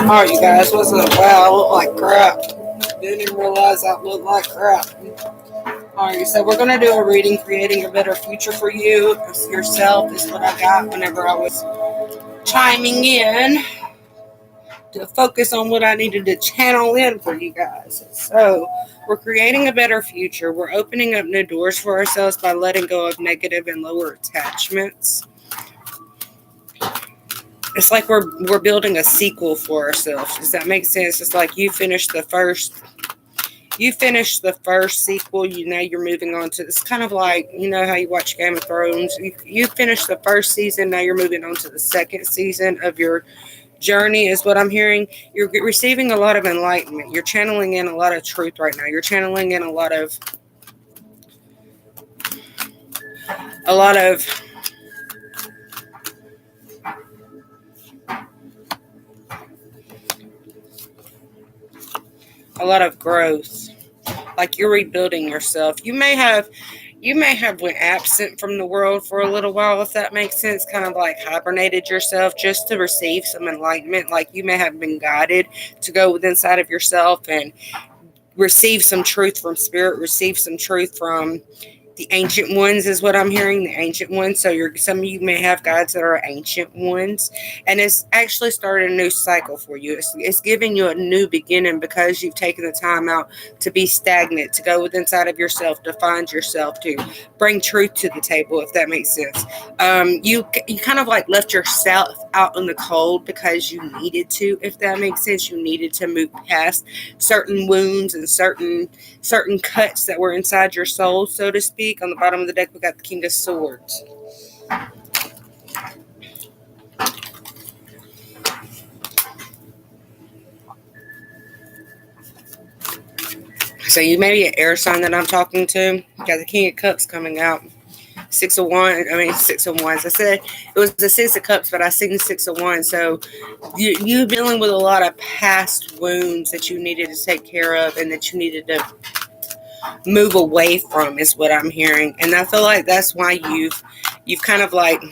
Alright, you guys, what's up? Wow, I look like crap. Didn't even realize I look like crap. Alright, so we're going to do a reading, creating a better future for you. Yourself is what I got whenever I was chiming in to focus on what I needed to channel in for you guys. So, we're creating a better future. We're opening up new doors for ourselves by letting go of negative and lower attachments. It's like we're building a sequel for ourselves. Does that make sense? It's like you finished the first sequel. Now you're moving on to, it's kind of like, you know how you watch Game of Thrones. You finished the first season. Now you're moving on to the second season of your journey, is what I'm hearing. You're receiving a lot of enlightenment. You're channeling in a lot of truth right now. You're channeling in a lot of growth. Like you're rebuilding yourself. You may have went absent from the world for a little while, if that makes sense. Kind of like hibernated yourself just to receive some enlightenment. Like you may have been guided to go within inside of yourself and receive some truth from spirit, receive some truth from the ancient ones, is what I'm hearing, the ancient ones. So some of you may have guides that are ancient ones, and it's actually started a new cycle for you. It's giving you a new beginning because you've taken the time out to be stagnant, to go within inside of yourself, to find yourself, to bring truth to the table, if that makes sense. You kind of like left yourself out in the cold because you needed to, if that makes sense. You needed to move past certain wounds and certain cuts that were inside your soul, so to speak. On the bottom of the deck, we got the King of Swords. So you may be an air sign that I'm talking to. You got the King of Cups coming out. Six of Wands. I said it was the Six of Cups, but I seen the Six of Wands. So you're dealing with a lot of past wounds that you needed to take care of and that you needed to move away from, is what I'm hearing. And I feel like that's why you've kind of like,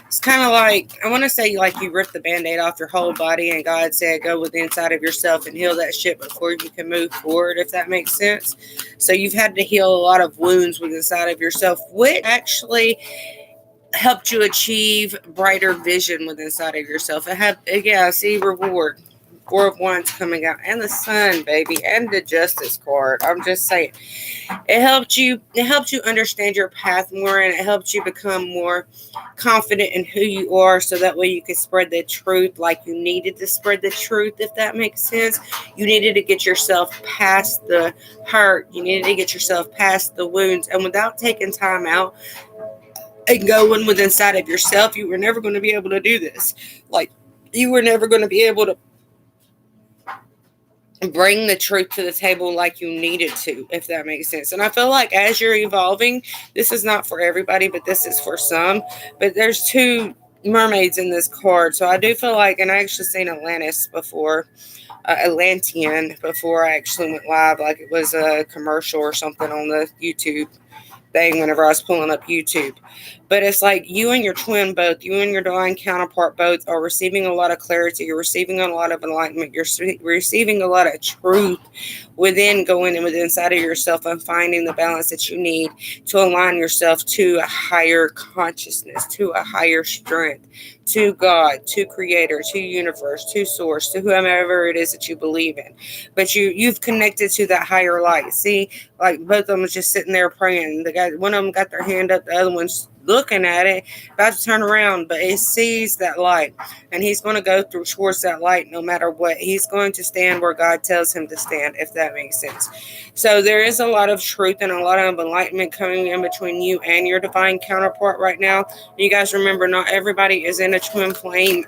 it's kind of like, I want to say like you ripped the band-aid off your whole body and God said go within inside of yourself and heal that shit before you can move forward, if that makes sense. So you've had to heal a lot of wounds within inside of yourself, which actually helped you achieve brighter vision within inside of yourself. I see reward. Four of Wands coming out, and the Sun, baby, and the Justice card. I'm just saying, it helped you understand your path more, and it helped you become more confident in who you are, so that way you could spread the truth like you needed to spread the truth, if that makes sense. You needed to get yourself past the hurt. You needed to get yourself past the wounds, and without taking time out and going within inside of yourself, you were never going to be able to do this. Like, you were never going to be able to bring the truth to the table like you needed to, if that makes sense. And I feel like as you're evolving, this is not for everybody, but this is for some. But there's two mermaids in this card, so I do feel like, and I actually seen Atlantis before, Atlantean, before I actually went live, like it was a commercial or something on the YouTube thing whenever I was pulling up YouTube. But it's like you and your twin both, you and your divine counterpart both are receiving a lot of clarity. You're receiving a lot of enlightenment. You're receiving a lot of truth going within inside of yourself and finding the balance that you need to align yourself to a higher consciousness, to a higher strength, to God, to Creator, to Universe, to Source, to whomever it is that you believe in. But you've connected to that higher light. See, like both of them was just sitting there praying. One of them got their hand up, the other one's looking at it, about to turn around, but it sees that light, and he's going to go through towards that light no matter what. He's going to stand where God tells him to stand, if that makes sense. So there is a lot of truth and a lot of enlightenment coming in between you and your divine counterpart right now. You guys remember, not everybody is in a twin flame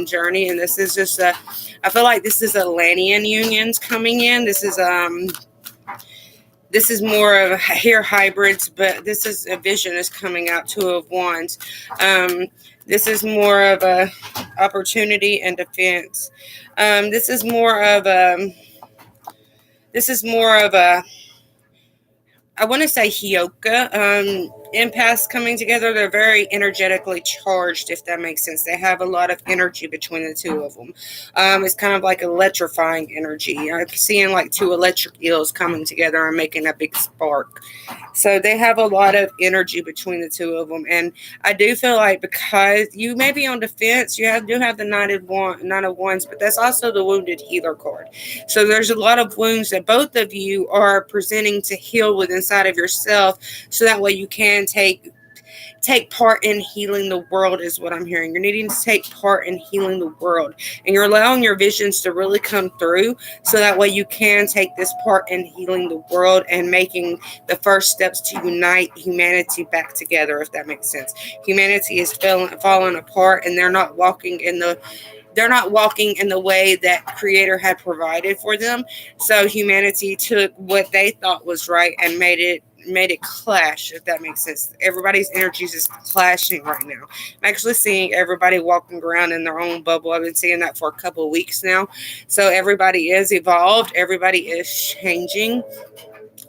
journey, and this is just I feel like this is Atlantean unions coming in. This is more of a hair hybrids, but this is a vision is coming out, Two of Wands. This is more of a opportunity and defense. This is more of a, I want to say Hioka. empaths coming together. They're very energetically charged, if that makes sense. They have a lot of energy between the two of them. It's kind of like electrifying energy. I'm seeing like two electric eels coming together and making a big spark. So they have a lot of energy between the two of them. And I do feel like because you may be on defense, do have the Nine of Wands, but that's also the Wounded Healer card. So there's a lot of wounds that both of you are presenting to heal with inside of yourself, so that way you can take part in healing the world, is what I'm hearing. You're needing to take part in healing the world, and you're allowing your visions to really come through, so that way you can take this part in healing the world and making the first steps to unite humanity back together, if that makes sense. Humanity is falling apart, and they're not walking in the way that Creator had provided for them. So humanity took what they thought was right and made it clash, if that makes sense. Everybody's energies is clashing right now. I'm actually seeing everybody walking around in their own bubble. I've been seeing that for a couple of weeks now. So everybody is evolved, everybody is changing,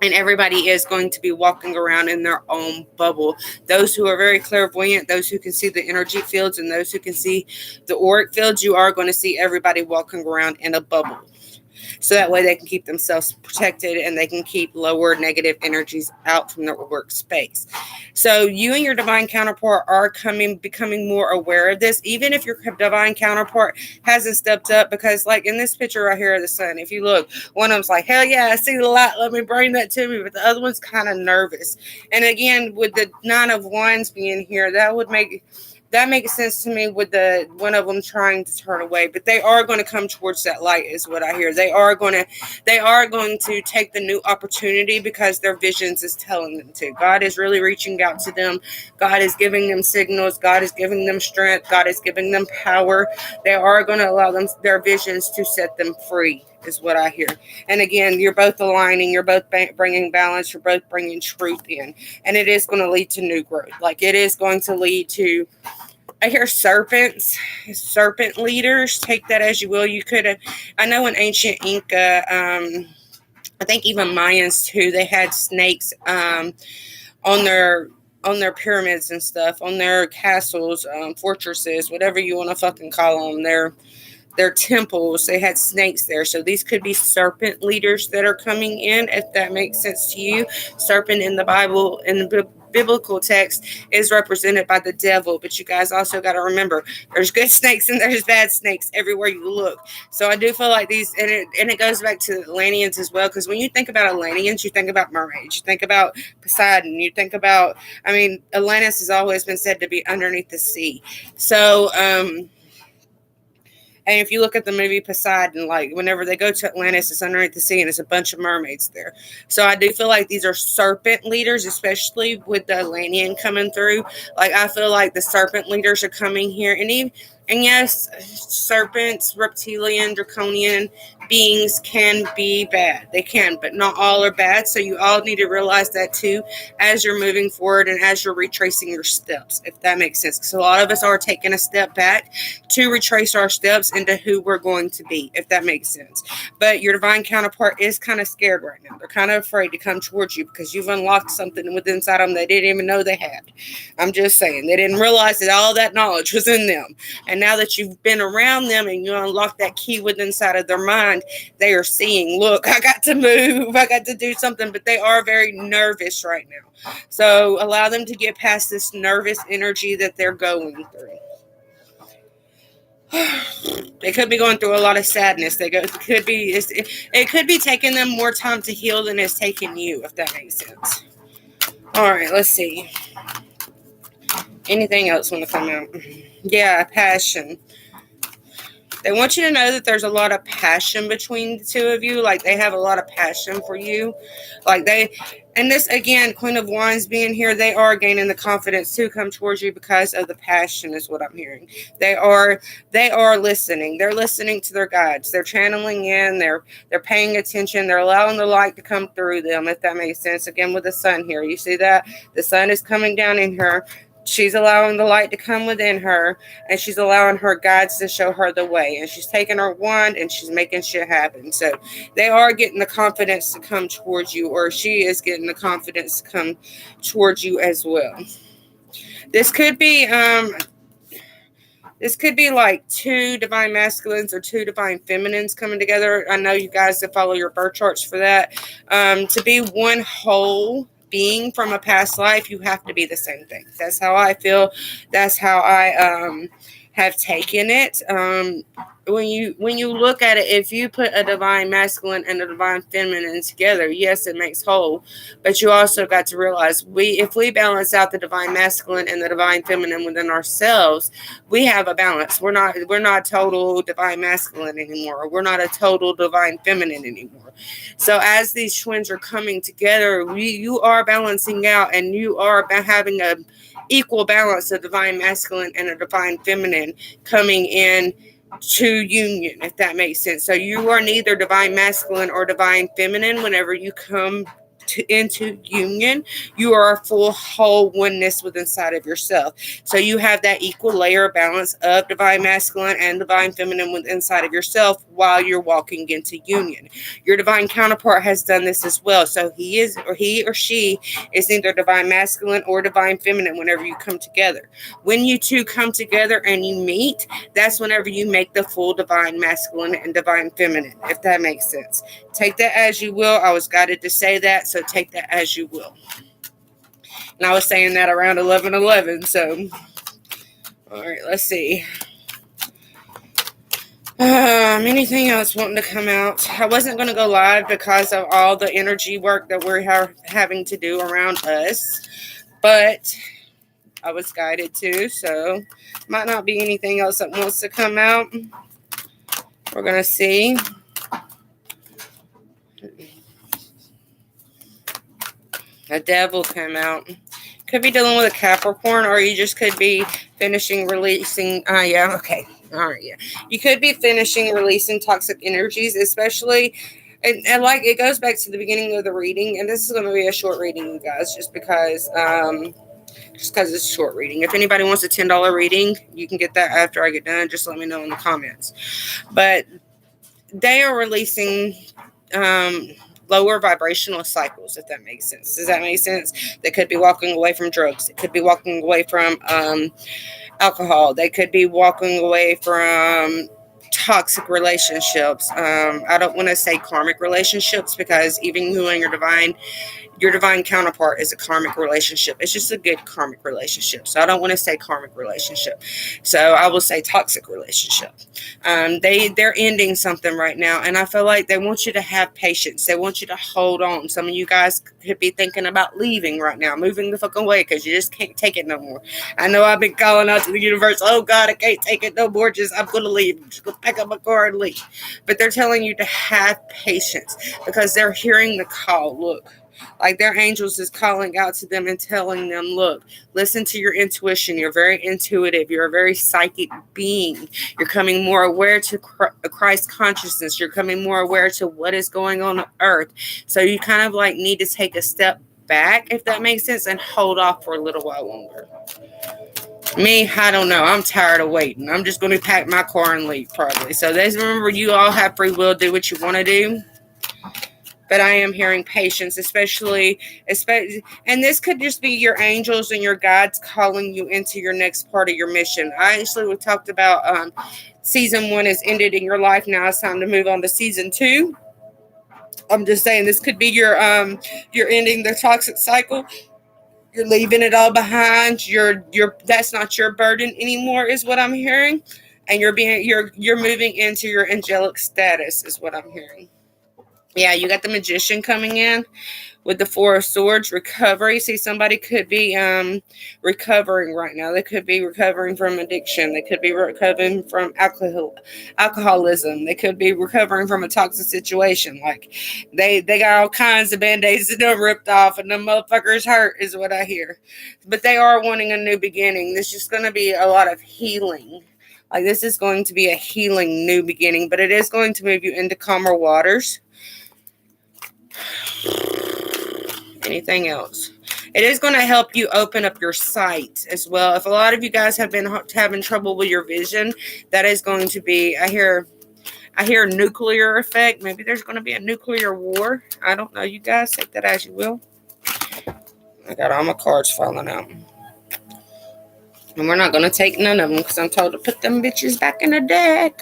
and everybody is going to be walking around in their own bubble. Those who are very clairvoyant, those who can see the energy fields, and those who can see the auric fields, you are going to see everybody walking around in a bubble. So that way they can keep themselves protected, and they can keep lower negative energies out from their workspace. So you and your divine counterpart are becoming more aware of this, even if your divine counterpart hasn't stepped up. Because like in this picture right here of the sun, if you look, one of them's like, hell yeah, I see the light, let me bring that to me. But the other one's kind of nervous. And again, with the Nine of Wands being here, that makes sense to me, with the one of them trying to turn away. But they are going to come towards that light, is what I hear. They are going to take the new opportunity, because their visions is telling them to. God is really reaching out to them. God is giving them signals. God is giving them strength. God is giving them power. They are going to allow their visions to set them free, is what I hear. And again, you're both aligning. You're both bringing balance. You're both bringing truth in. And it is going to lead to new growth. Like, it is going to lead to, I hear serpent leaders. Take that as you will. You could have, I know in ancient Inca, I think even Mayans too, they had snakes on their pyramids and stuff, on their castles, fortresses, whatever you want to fucking call them, their temples. They had snakes there. So these could be serpent leaders that are coming in, if that makes sense to you. Serpent in the Bible, in the biblical text, is represented by the devil. But you guys also got to remember, there's good snakes and there's bad snakes everywhere you look. So I do feel like these, and it goes back to Atlanteans as well, because when you think about Atlanteans, you think about mermaids, you think about Poseidon, you think about, Atlantis has always been said to be underneath the sea. So and if you look at the movie Poseidon, like whenever they go to Atlantis, it's underneath the sea and it's a bunch of mermaids there. So I do feel like these are serpent leaders, especially with the Atlantean coming through. Like, I feel like the serpent leaders are coming here. And yes, serpents, reptilian, draconian beings can be bad. They can, but not all are bad. So you all need to realize that too, as you're moving forward and as you're retracing your steps, if that makes sense. Because a lot of us are taking a step back to retrace our steps into who we're going to be, if that makes sense. But your divine counterpart is kind of scared right now. They're kind of afraid to come towards you, because you've unlocked something within inside them they didn't even know they had. I'm just saying, they didn't realize that all that knowledge was in them. And now that you've been around them and you unlock that key within inside of their mind, they are seeing, look, I got to move, I got to do something. But they are very nervous right now. So allow them to get past this nervous energy that they're going through. They could be going through a lot of sadness. It could be taking them more time to heal than it's taking you, if that makes sense. All right, let's see. Anything else want to come out? Yeah, passion. They want you to know that there's a lot of passion between the two of you. Like, they have a lot of passion for you. And this, again, Queen of Wands being here, they are gaining the confidence to come towards you because of the passion, is what I'm hearing. They are listening. They're listening to their guides. They're channeling in. They're paying attention. They're allowing the light to come through them, if that makes sense. Again, with the sun here. You see that? The sun is coming down in here She's allowing the light to come within her, and she's allowing her guides to show her the way. And she's taking her wand and she's making shit happen. So they are getting the confidence to come towards you, or she is getting the confidence to come towards you as well. This could be like two divine masculines or two divine feminines coming together. I know you guys that follow your birth charts for that. To be one whole being from a past life, you have to be the same thing. That's how I feel. That's how I have taken it. When you look at it, if you put a divine masculine and a divine feminine together, yes, it makes whole. But you also got to realize if we balance out the divine masculine and the divine feminine within ourselves, we have a balance. We're not total divine masculine anymore. We're not a total divine feminine anymore. So as these twins are coming together, you are balancing out, and you are having a equal balance of divine masculine and a divine feminine coming in to union, if that makes sense. So you are neither divine masculine or divine feminine whenever you come into union. You are a full whole oneness within inside of yourself. So you have that equal layer of balance of divine masculine and divine feminine within inside of yourself while you're walking into union. Your divine counterpart has done this as well. So he or she is neither divine masculine or divine feminine whenever you come together. When you two come together and you meet, that's whenever you make the full divine masculine and divine feminine, if that makes sense. Take that as you will. I was guided to say that, so take that as you will. And I was saying that around 11:11, so all right, let's see. Anything else wanting to come out? I wasn't going to go live because of all the energy work that we're having to do around us, but I was guided to, so might not be anything else that wants to come out. We're going to see. A devil came out. Could be dealing with a Capricorn, or you just could be releasing. Yeah, okay. All right, yeah. You could be releasing toxic energies, especially, and like it goes back to the beginning of the reading, and this is going to be a short reading, you guys, just because it's a short reading. If anybody wants a $10 reading, you can get that after I get done. Just let me know in the comments. But they are releasing lower vibrational cycles, if that makes sense. Does that make sense? They could be walking away from drugs. It could be walking away from alcohol. They could be walking away from toxic relationships. I don't want to say karmic relationships, because even you and your divine counterpart is a karmic relationship. It's just a good karmic relationship. So I don't want to say karmic relationship. So I will say toxic relationship. They're ending something right now, and I feel like they want you to have patience. They want you to hold on. Some of you guys could be thinking about leaving right now, moving the fucking way, because you just can't take it no more. I know I've been calling out to the universe, oh God, I can't take it no more. I'm going to leave. I'm just going to pack up my car and leave. But they're telling you to have patience, because they're hearing the call. Look. Like their angels is calling out to them and telling them, look, listen to your intuition. You're very intuitive. You're a very psychic being. You're coming more aware to Christ consciousness. You're coming more aware to what is going on earth. So you kind of like need to take a step back, if that makes sense, and hold off for a little while longer. Me, I don't know. I'm tired of waiting. I'm just going to pack my car and leave probably. So remember, you all have free will. Do what you want to do. But I am hearing patience, especially, and this could just be your angels and your guides calling you into your next part of your mission. We talked about season 1 is ended in your life. Now it's time to move on to season 2. I'm just saying this could be you're ending the toxic cycle. You're leaving it all behind. That's not your burden anymore, is what I'm hearing, and you're moving into your angelic status, is what I'm hearing. Yeah, you got the Magician coming in with the 4 of Swords, recovery. See, somebody could be recovering right now. They could be recovering from addiction. They could be recovering from alcoholism. They could be recovering from a toxic situation. Like they got all kinds of band-aids that done ripped off and the motherfuckers hurt, is what I hear. But they are wanting a new beginning. This is going to be a lot of healing. Like this is going to be a healing new beginning, but it is going to move you into calmer waters. Anything else? It is going to help you open up your sight as well. If a lot of you guys have been having trouble with your vision, that is going to be, I hear nuclear effect. Maybe there's going to be a nuclear war. I don't know. You guys take that as you will. I got all my cards falling out. And we're not going to take none of them because I'm told to put them bitches back in the deck.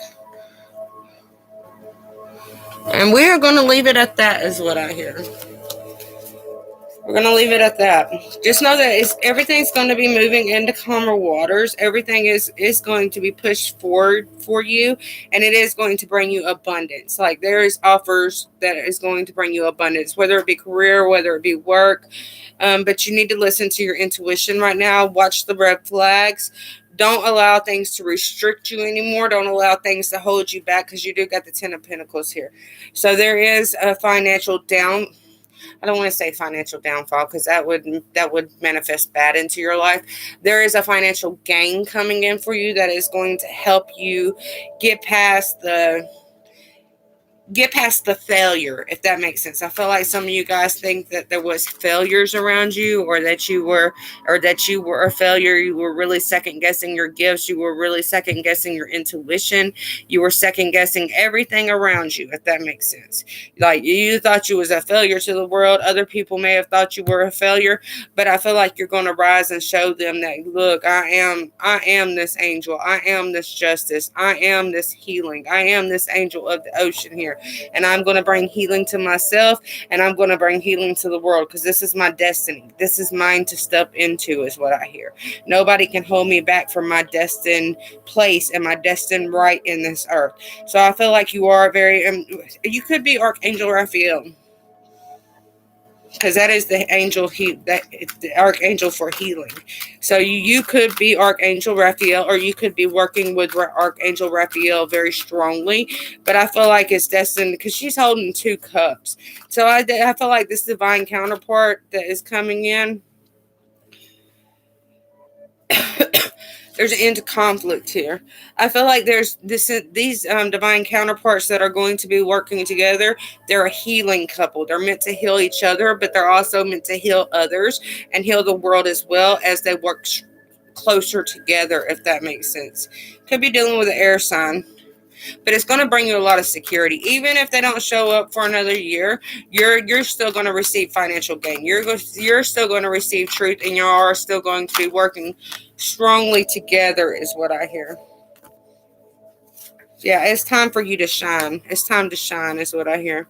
And we are going to leave it at that is what I hear. We're going to leave it at that. Just know that everything's going to be moving into calmer waters. Everything is going to be pushed forward for you. And it is going to bring you abundance. Like there is offers that is going to bring you abundance. Whether it be career, whether it be work. But you need to listen to your intuition right now. Watch the red flags. Don't allow things to restrict you anymore. Don't allow things to hold you back because you do got the Ten of Pentacles here. So there is a financial I don't want to say financial downfall because that would manifest bad into your life. There is a financial gain coming in for you that is going to help you get past the failure, if that makes sense. I feel like some of you guys think that there was failures around you, or that you were a failure. You were really second guessing your gifts. You were really second guessing your intuition. You were second guessing everything around you, if that makes sense. Like you thought you was a failure to the world. Other people may have thought you were a failure, but I feel like you're going to rise and show them that, look, I am this angel. I am this justice. I am this healing. I am this angel of the ocean here. And I'm going to bring healing to myself, and I'm going to bring healing to the world because this is my destiny. This is mine to step into is what I hear. Nobody can hold me back from my destined place and my destined right in this earth. So I feel like you are you could be Archangel Raphael, because that is the angel the archangel for healing. So you could be Archangel Raphael, or you could be working with Archangel Raphael very strongly. But I feel like it's destined because she's holding 2 cups. So I feel like this divine counterpart that is coming in. There's an end to conflict here. I feel like there's these divine counterparts that are going to be working together. They're a healing couple. They're meant to heal each other, but they're also meant to heal others and heal the world as well as they work closer together, if that makes sense. Could be dealing with an air sign. But it's going to bring you a lot of security. Even if they don't show up for another year, you're still going to receive financial gain. You're still going to receive truth, and you are still going to be working strongly together is what I hear. Yeah, it's time for you to shine. It's time to shine is what I hear.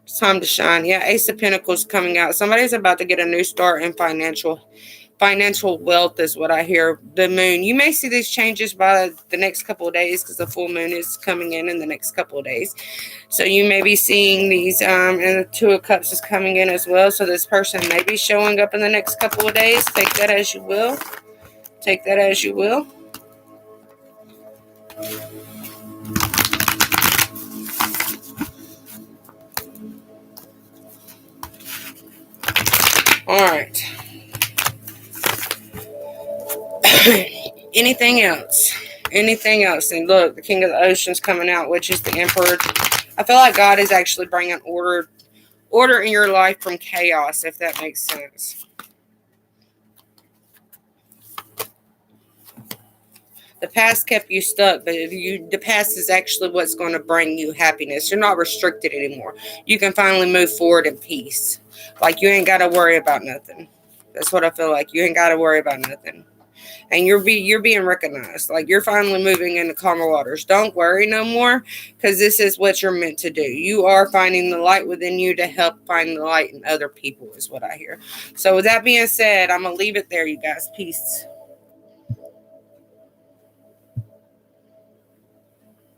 It's time to shine. Yeah, Ace of Pentacles coming out. Somebody's about to get a new start in financial wealth is what I hear. The moon. You may see these changes by the next couple of days because the full moon is coming in the next couple of days. So you may be seeing these, and the 2 of Cups is coming in as well. So this person may be showing up in the next couple of days. Take that as you will. Take that as you will. All right. Anything else? And look, the King of the Ocean's coming out, which is the Emperor. I feel like God is actually bringing order in your life from chaos, if that makes sense. The past kept you stuck, but the past is actually what's going to bring you happiness. You're not restricted anymore. You can finally move forward in peace. Like you ain't got to worry about nothing. That's what I feel like. You ain't got to worry about nothing. And you're being recognized. Like you're finally moving into calmer waters. Don't worry no more, because this is what you're meant to do. You are finding the light within you to help find the light in other people is what I hear. So with that being said, I'm going to leave it there, you guys. Peace.